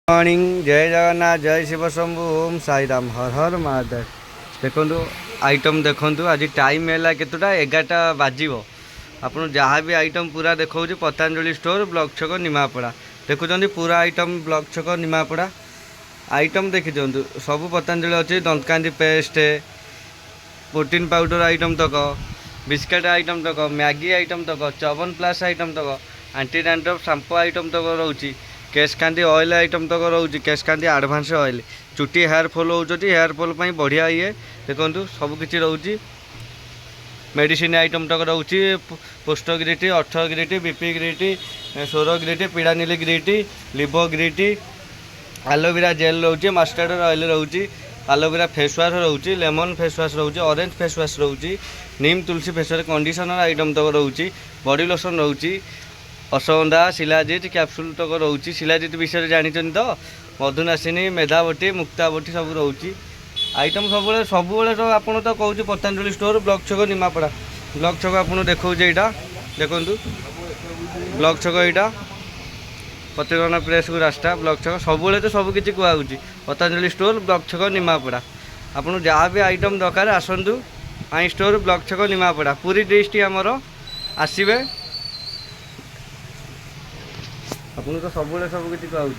Morning जय जगन्नाथ जय शिव शंभु ओम साई राम हर हर महादेव। देखो आइटम देखु आज टाइम है केतटा 11टा बाजिब। आपन जहाँ भी आइटम पूरा देखा पतंजलि स्टोर ब्लॉक छक निमापड़ा देखुं पूरा आइटम ब्लॉक छक निमापड़ा आइटम देखी दिखाँ सब पतंजलि अच्छी Dantkanti paste protein powder item तक बिस्किट आइटम तक मैगी आइटम तक चवन प्लस आइटम तक एंटी डैंड्रफ शैम्पू आइटम तक रोचे केशकांति ऑयल आइटम तक रोचे केशकांति एडवांस ऑयल चुटी हेयर फॉल होती हेयर फॉल बढ़िया ये देखो सबकि रोचे मेडिसिन आइटम तक रोचे पोस्ट ग्रीटी अर्थ ग्रीटी बीपी ग्रीटी सोर ग्रीटी पीड़ा नीली ग्रीटी लिवो ग्रीटी एलोवेरा जेल रोचे मस्टर्ड ऑयल रोचे एलोवेरा फेस वाश रोचे लेमन फेस वाश रोचे ऑरेंज फेस वाश रोचे नीम तुलसी फेस वाश कंडीशनर आइटम तक रोचे बॉडी लोशन रोचे अश्वगंधा शिलाजित कैप्सूल तक रोचे शिलाजित विषय जानी तो मधुनाशिनी मेधावटी मुक्तावटी सब रोचे आइटम सब तो आपड़ तो कहूँ पतंजलि स्टोर ब्लॉक छक निमापड़ा ब्लॉक छक आपको देखो यहाँ देखु ब्लॉक छक यहाँ प्रतिगण प्रेस को रास्ता ब्लॉक छक सब तो सबकि कहूँ पतंजलि स्टोर ब्लॉक छक निमापड़ा आपको जहाँ भी आइटम दरकार आसतु आई स्टोर ब्लॉक छक निमापड़ा पूरी डिस्ट्रिक्ट आमर आसवे आपको तो सब सबकि कहूँ।